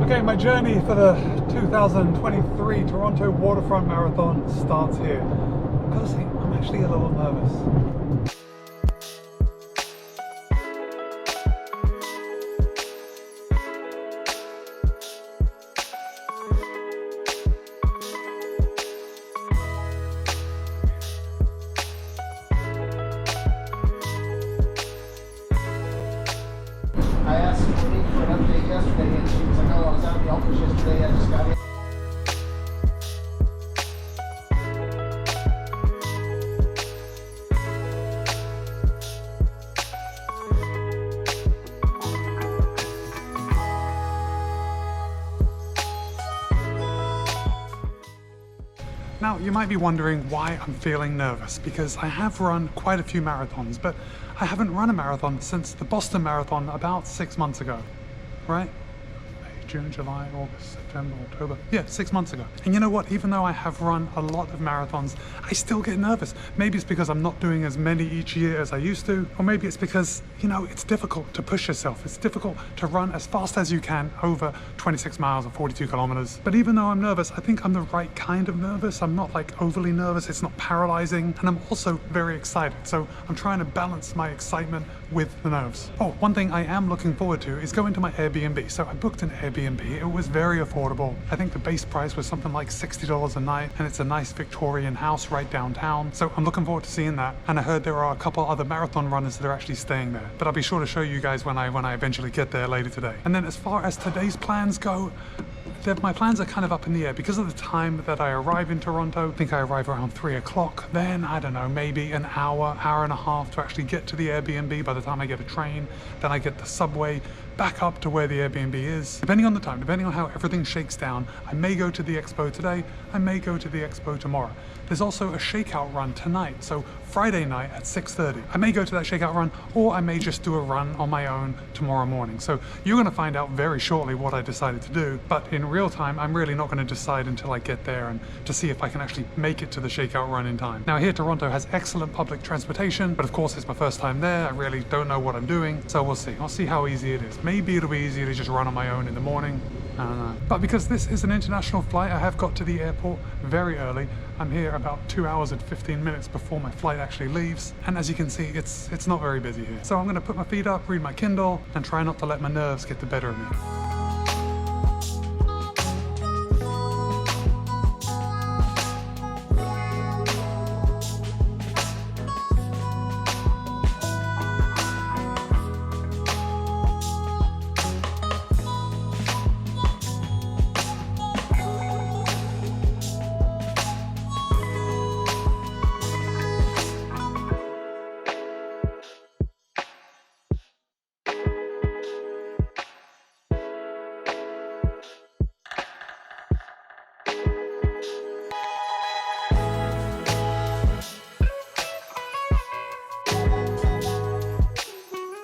Okay, my journey for the 2023 Toronto Waterfront Marathon starts here. I've got to say, I'm actually a little nervous. I asked Monique for an update yesterday and she was like, oh, I was out in the office yesterday, I just got in. Now, you might be wondering why I'm feeling nervous, because I have run quite a few marathons, but I haven't run a marathon since the Boston Marathon about 6 months ago, right? May, June, July, August, September, October. Yeah, 6 months ago. And you know what? Even though I have run a lot of marathons, I still get nervous. Maybe it's because I'm not doing as many each year as I used to, or maybe it's because, you know, it's difficult to push yourself. It's difficult to run as fast as you can over 26 miles or 42 kilometers. But even though I'm nervous, I think I'm the right kind of nervous. I'm not like overly nervous. It's not paralyzing. And I'm also very excited. So I'm trying to balance my excitement with the nerves. Oh, one thing I am looking forward to is going to my Airbnb. So I booked an Airbnb. It was very affordable. I think the base price was something like $60 a night, and it's a nice Victorian house right downtown. So I'm looking forward to seeing that. And I heard there are a couple other marathon runners that are actually staying there. But I'll be sure to show you guys when I eventually get there later today. And then as far as today's plans go, my plans are kind of up in the air because of the time that I arrive in Toronto. I think I arrive around 3 o'clock. Then, I don't know, maybe an hour and a half to actually get to the Airbnb by the time I get a train. Then I get the subway back up to where the Airbnb is. Depending on the time, depending on how everything shakes down, I may go to the expo today, I may go to the expo tomorrow. There's also a shakeout run tonight, so Friday night at 6:30. I may go to that shakeout run, or I may just do a run on my own tomorrow morning. So you're gonna find out very shortly what I decided to do, but in real time, I'm really not gonna decide until I get there and to see if I can actually make it to the shakeout run in time. Now here, Toronto has excellent public transportation, but of course it's my first time there. I really don't know what I'm doing, so we'll see. I'll see how easy it is. Maybe it'll be easier to just run on my own in the morning. I don't know. But because this is an international flight, I have got to the airport very early. I'm here about 2 hours and 15 minutes before my flight actually leaves. And as you can see, it's not very busy here. So I'm gonna put my feet up, read my Kindle, and try not to let my nerves get the better of me.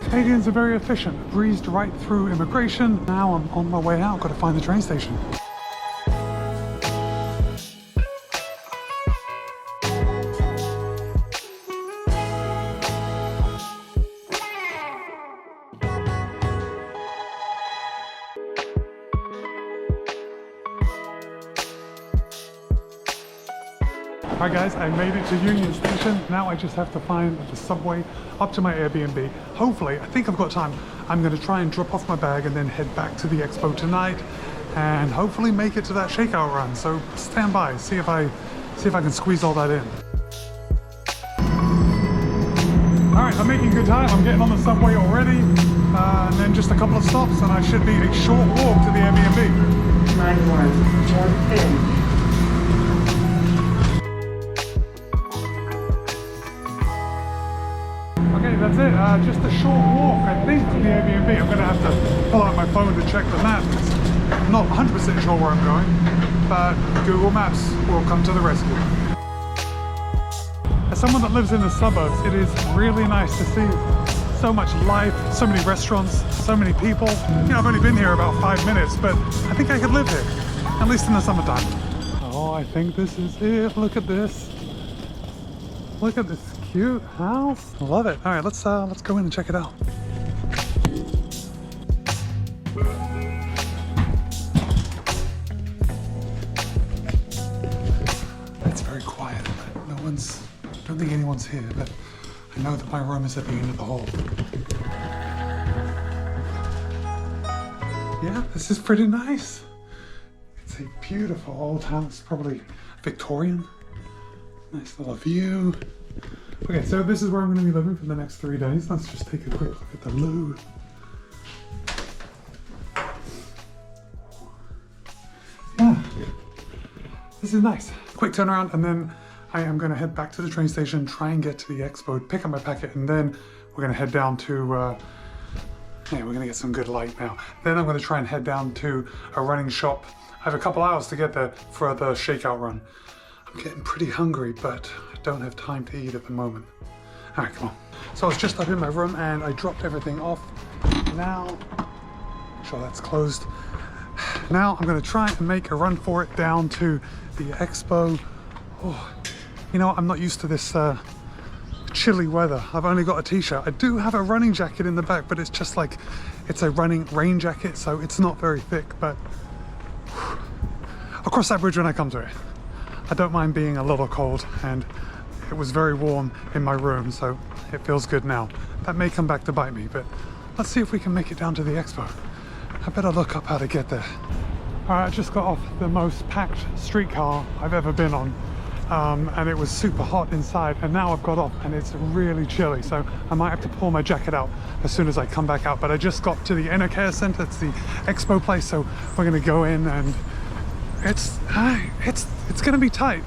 Canadians are very efficient. Breezed right through immigration. Now I'm on my way out. Got to find the train station. Alright guys, I made it to Union Station. Now I just have to find the subway up to my Airbnb. Hopefully, I think I've got time. I'm going to try and drop off my bag and then head back to the expo tonight and hopefully make it to that shakeout run. So stand by, see if I can squeeze all that in. Alright, I'm making good time. I'm getting on the subway already. And then just a couple of stops and I should be a short walk to the Airbnb. Line 1, jump in. Okay, that's it. Just a short walk, I think, to the Airbnb. I'm going to have to pull out my phone to check the map. I'm not 100% sure where I'm going, but Google Maps will come to the rescue. As someone that lives in the suburbs, it is really nice to see so much life, so many restaurants, so many people. You know, I've only been here about 5 minutes, but I think I could live here, at least in the summertime. Oh, I think this is it. Look at this. Look at this cute house. I love it. All right, let's go in and check it out. don't think anyone's here, but I know that my room is at the end of the hall. Yeah, this is pretty nice. It's a beautiful old house, probably Victorian. Nice little view. Okay, so this is where I'm going to be living for the next 3 days. Let's just take a quick look at the loo. Yeah, this is nice. Quick turnaround, and then I am going to head back to the train station, try and get to the expo, pick up my packet, and then we're going to head down to, yeah, we're going to get some good light now. Then I'm going to try and head down to a running shop. I have a couple hours to get there for the shakeout run. I'm getting pretty hungry, but I don't have time to eat at the moment. All right, come on. So I was just up in my room and I dropped everything off. Now, make sure that's closed. Now I'm going to try and make a run for it down to the expo. Oh, you know, I'm not used to this chilly weather. I've only got a t-shirt. I do have a running jacket in the back, but it's just like, it's a running rain jacket, so it's not very thick, but I'll cross that bridge when I come to it. I don't mind being a little cold, and it was very warm in my room, so it feels good now. That may come back to bite me, but let's see if we can make it down to the expo. I better look up how to get there. All right, I just got off the most packed streetcar I've ever been on, and it was super hot inside, and now I've got off and it's really chilly, so I might have to pull my jacket out as soon as I come back out. But I just got to the Inner Care Center, it's the expo place, so we're gonna go in, and it's gonna be tight.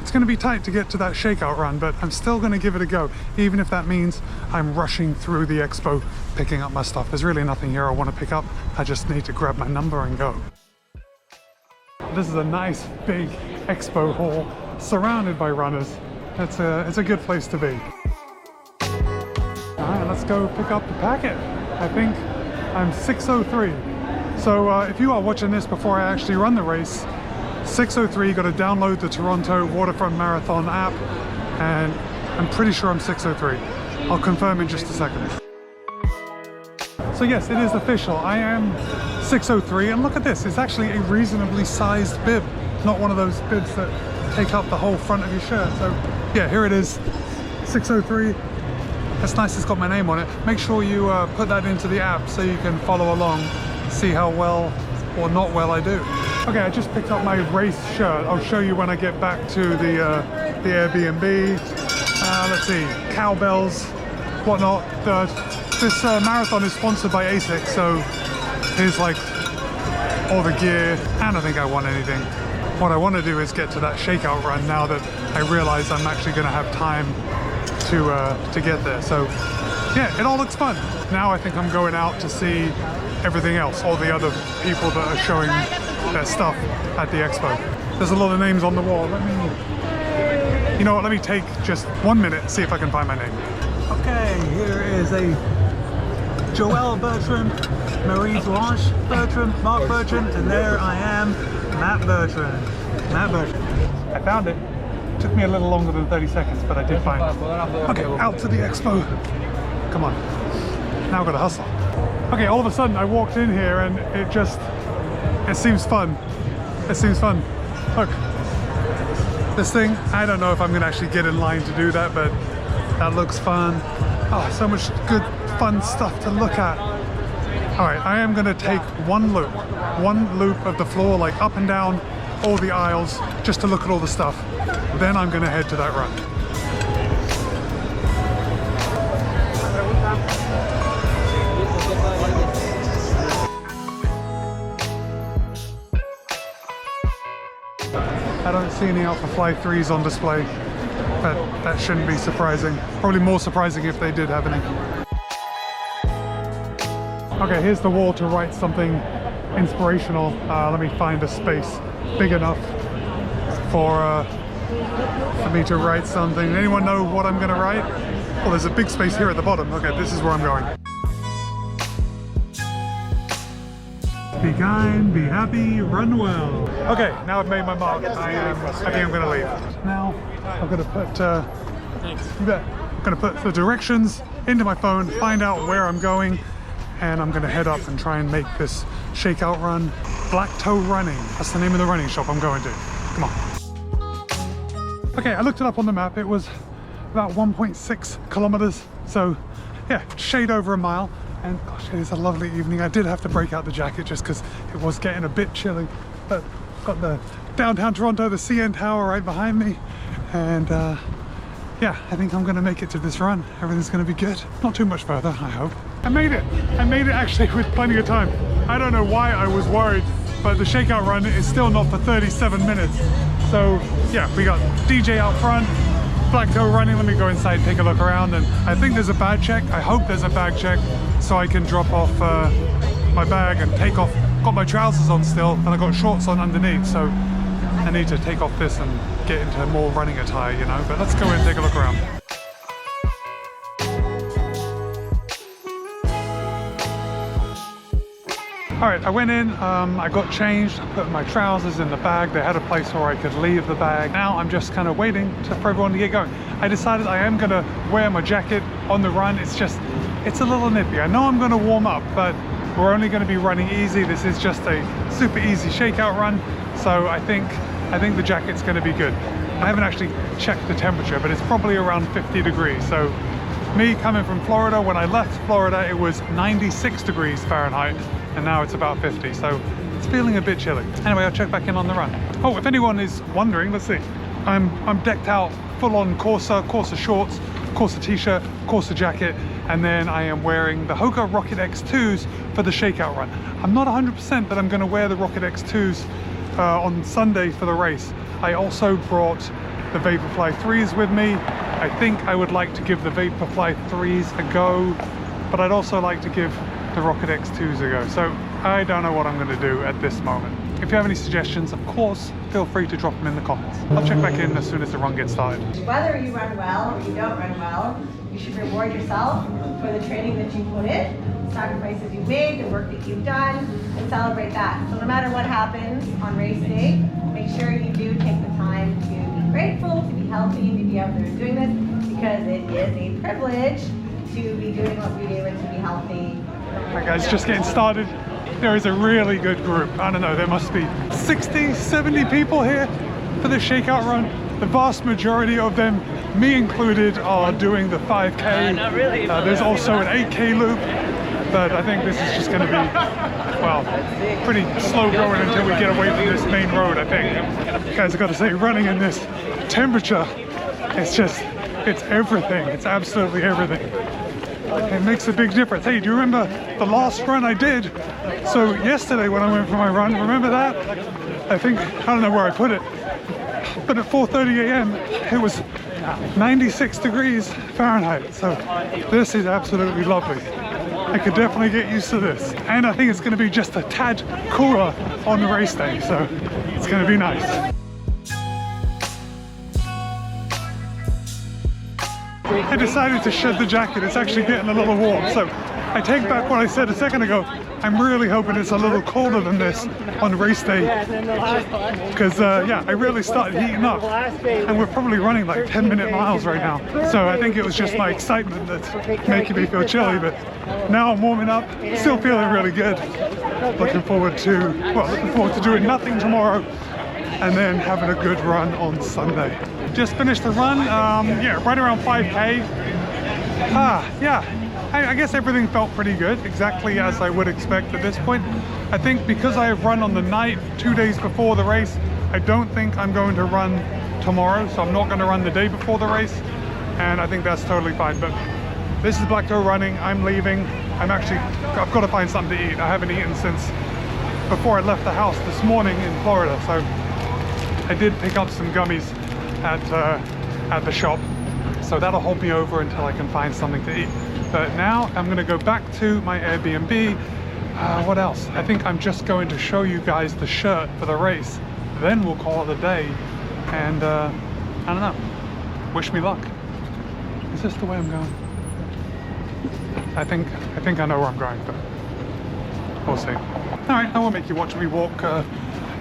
It's gonna be tight to get to that shakeout run, but I'm still gonna give it a go, even if that means I'm rushing through the expo picking up my stuff. There's really nothing here I want to pick up. I just need to grab my number and go. This is a nice big expo hall surrounded by runners. It's a good place to be. All right, let's go pick up the packet. I think I'm 6:03. So if you are watching this before I actually run the race, 6:03, you got to download the Toronto Waterfront Marathon app, and I'm pretty sure I'm 6:03. I'll confirm in just a second. So yes, it is official. I am 6:03, and look at this. It's actually a reasonably sized bib, not one of those bibs that take up the whole front of your shirt. So yeah, here it is, 6:03. That's nice, it's got my name on it. Make sure you put that into the app so you can follow along, see how well or not well I do. Okay, I just picked up my race shirt. I'll show you when I get back to the Airbnb. Let's see, cowbells, whatnot. This marathon is sponsored by ASICS, so here's like all the gear, and I think I won anything. What I want to do is get to that shakeout run now that I realize I'm actually going to have time to get there. So yeah, it all looks fun. Now I think I'm going out to see everything else, all the other people that are showing their stuff at the expo. There's a lot of names on the wall. You know what, let me take just 1 minute, see if I can find my name. Okay, here is a Joelle Bertrand, Marie Blanche Bertrand, Mark Bertrand, and there I am, Matt Bertrand. Matt Bertrand. I found it. It took me a little longer than 30 seconds, but I did find it. Okay, out to the expo. Come on. Now I've got to hustle. Okay, all of a sudden I walked in here and it seems fun. It seems fun. Look, this thing, I don't know if I'm going to actually get in line to do that, but that looks fun. Oh, so much good, fun stuff to look at. All right, I am going to take one loop of the floor, like up and down all the aisles, just to look at all the stuff. Then I'm going to head to that run. I don't see any Alpha Fly 3s on display, but that shouldn't be surprising. Probably more surprising if they did have any. Okay, here's the wall to write something inspirational. Let me find a space big enough for me to write something. Anyone know what I'm gonna write? Oh, there's a big space here at the bottom. Okay, this is where I'm going. Be kind, be happy, run well. Okay, now I've made my mark. I think I'm gonna leave. Now I'm gonna put I'm gonna put the directions into my phone, find out where I'm going, and I'm gonna head up and try and make this shakeout run. Black Toe Running, that's the name of the running shop I'm going to. Come on. Okay, I looked it up on the map. It was about 1.6 kilometers. So yeah, shade over a mile. And gosh, it is a lovely evening. I did have to break out the jacket just because it was getting a bit chilly. But got the downtown Toronto, the CN Tower right behind me. And yeah, I think I'm gonna make it to this run. Everything's gonna be good. Not too much further, I hope. I made it. I made it actually with plenty of time. I don't know why I was worried, but the shakeout run is still not for 37 minutes. So yeah, we got DJ out front, Black Toe running. Let me go inside and take a look around. And I think there's a bag check. I hope there's a bag check so I can drop off my bag and take off. Got my trousers on still and I got shorts on underneath. So I need to take off this and get into more running attire, you know. But let's go in and take a look around. All right, I went in, I got changed, I put my trousers in the bag. They had a place where I could leave the bag. Now I'm just kind of waiting for everyone to get going. I decided I am gonna wear my jacket on the run. It's a little nippy. I know I'm gonna warm up, but we're only gonna be running easy. This is just a super easy shakeout run. So I think the jacket's gonna be good. I haven't actually checked the temperature, but it's probably around 50 degrees. So me coming from Florida, when I left Florida, it was 96 degrees Fahrenheit. And now it's about 50, so it's feeling a bit chilly. Anyway, I'll check back in on the run. Oh, if anyone is wondering, let's see. I'm decked out full-on Corsa shorts, Corsa t-shirt, Corsa jacket, and then I am wearing the Hoka Rocket X2s for the shakeout run. I'm not 100% that I'm gonna wear the Rocket X2s on Sunday for the race. I also brought the Vaporfly 3s with me. I think I would like to give the Vaporfly 3s a go, but I'd also like to give the Rocket X2s a go. So I don't know what I'm going to do at this moment. If you have any suggestions, of course, feel free to drop them in the comments. I'll check back in as soon as the run gets started. Whether you run well or you don't run well, you should reward yourself for the training that you put in, the sacrifices you've made, the work that you've done, and celebrate that. So no matter what happens on race day, make sure you do take the time to be grateful, to be healthy, to be out there doing this, because it is a privilege to be doing what we do and to be healthy. Alright guys, just getting started. There is a really good group. I don't know, there must be 60, 70 people here for the shakeout run. The vast majority of them, me included, are doing the 5K. Not really. There's also an 8K loop, but I think this is just going to be, well, pretty slow going until we get away from this main road, I think. Guys, I've got to say, running in this temperature, it's everything. It's absolutely everything. It makes a big difference. Hey, do you remember the last run I did? So yesterday when I went for my run, remember that? I don't know where I put it, but at 4:30 a.m. it was 96 degrees Fahrenheit. So this is absolutely lovely. I could definitely get used to this. And I think it's going to be just a tad cooler on the race day. So it's going to be nice. I decided to shed the jacket. It's actually getting a little warm. So I take back what I said a second ago. I'm really hoping it's a little colder than this on race day. Because yeah, I really started heating up. And we're probably running like 10-minute miles right now. So I think it was just my excitement that's making me feel chilly. But now I'm warming up, still feeling really good. Looking forward to doing nothing tomorrow and then having a good run on Sunday. Just finished the run, yeah, right around 5K. Yeah, I guess everything felt pretty good, exactly as I would expect at this point. I think because I have run on the night 2 days before the race, I don't think I'm going to run tomorrow, so I'm not going to run the day before the race, and I think that's totally fine. But this is Black Toe running. I'm leaving. I've got to find something to eat. I haven't eaten since before I left the house this morning in Florida, so I did pick up some gummies at the shop, so that'll hold me over until I can find something to eat. But now I'm going to go back to my Airbnb. What else? I think I'm just going to show you guys the shirt for the race, then we'll call it a day. And I don't know, wish me luck. Is this the way I'm going? I think I know where I'm going, but we'll see. All right, I won't make you watch me walk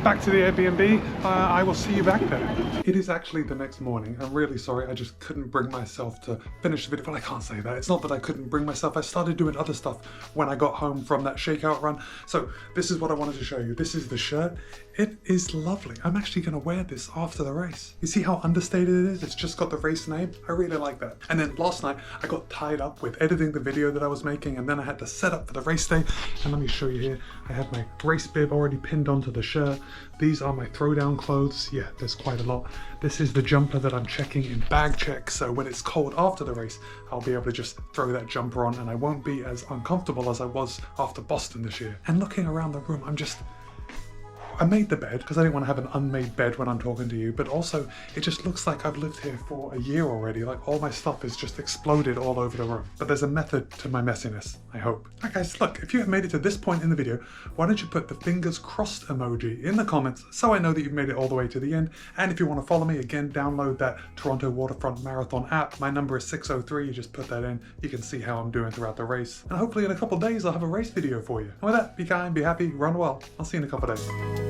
back to the Airbnb. I will see you back there. It is actually the next morning. I'm really sorry, I just couldn't bring myself to finish the video. Well, I can't say that. It's not that I couldn't bring myself. I started doing other stuff when I got home from that shakeout run. So this is what I wanted to show you. This is the shirt. It is lovely. I'm actually gonna wear this after the race. You see how understated it is? It's just got the race name. I really like that. And then last night, I got tied up with editing the video that I was making, and then I had to set up for the race day. And let me show you here. I have my race bib already pinned onto the shirt. These are my throwdown clothes. Yeah, there's quite a lot. This is the jumper that I'm checking in bag check. So when it's cold after the race, I'll be able to just throw that jumper on and I won't be as uncomfortable as I was after Boston this year. And looking around the room, I made the bed because I didn't want to have an unmade bed when I'm talking to you, but also it just looks like I've lived here for a year already. Like all my stuff is just exploded all over the room. But there's a method to my messiness, I hope. Alright guys, look, if you have made it to this point in the video, why don't you put the fingers crossed emoji in the comments so I know that you've made it all the way to the end. And if you want to follow me, again, download that Toronto Waterfront Marathon app. My number is 603, you just put that in. You can see how I'm doing throughout the race. And hopefully in a couple of days I'll have a race video for you. And with that, be kind, be happy, run well. I'll see you in a couple of days.